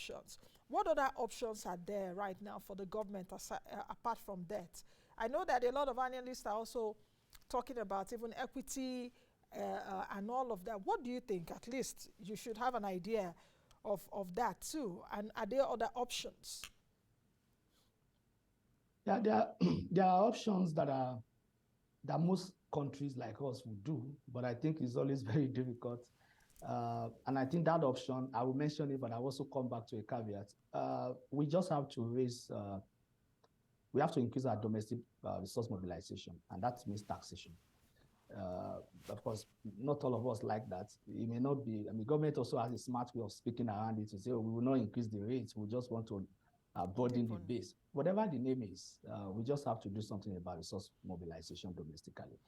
options. What other options are there right now for the government apart from debt? I know that a lot of analysts are also talking about even equity and all of that. What do you think? At least you should have an idea of that too. And are there other options? Yeah, there are options that most countries like us would do, but I think it's always very difficult. And I think that option, I will mention it, but I also come back to a caveat. We just have to we have to increase our domestic resource mobilization, and that means taxation. Of course, not all of us like that. It may not be, I mean, government also has a smart way of speaking around it to say, oh, we will not increase the rates. We just want to broaden the base. Whatever the name is, we just have to do something about resource mobilization domestically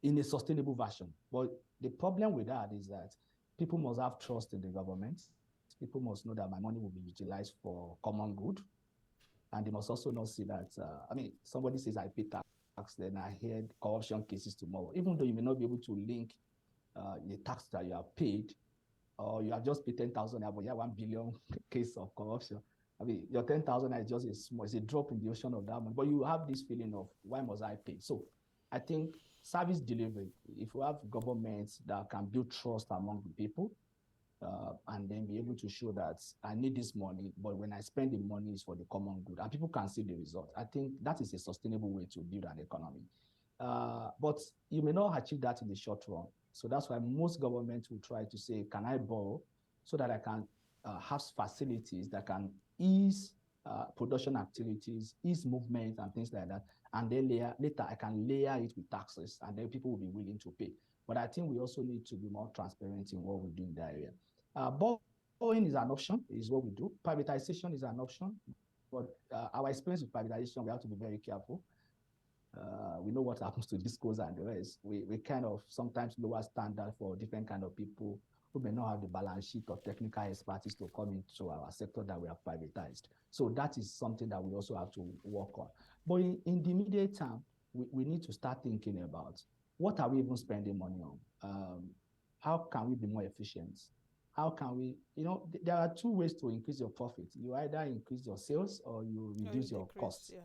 in a sustainable version. But the problem with that is that people must have trust in the government. People must know that my money will be utilized for common good. And they must also not see that, somebody says I pay tax, then I hear corruption cases tomorrow. Even though you may not be able to link the tax that you have paid, or you have just paid 10,000, but you have 1 billion case of corruption. I mean, your 10,000 is just it's a drop in the ocean of that money, but you have this feeling of why must I pay? So I think service delivery, if we have governments that can build trust among the people, and then be able to show that I need this money, but when I spend the money, it's for the common good, and people can see the result. I think that is a sustainable way to build an economy. But you may not achieve that in the short run. So that's why most governments will try to say, can I borrow so that I can have facilities that can ease production activities, ease movement and things like that. And then later I can layer it with taxes, and then people will be willing to pay. But I think we also need to be more transparent in what we do in that area. Borrowing is an option, is what we do. Privatization is an option. But our experience with privatization, we have to be very careful. We know what happens to discos and the rest. We kind of sometimes lower standard for different kind of people who may not have the balance sheet or technical expertise to come into our sector that we have privatized. So that is something that we also have to work on. But in the immediate term, we need to start thinking about what are we even spending money on? How can we be more efficient? How can we, there are two ways to increase your profit. You either increase your sales or you reduce your costs. Yeah.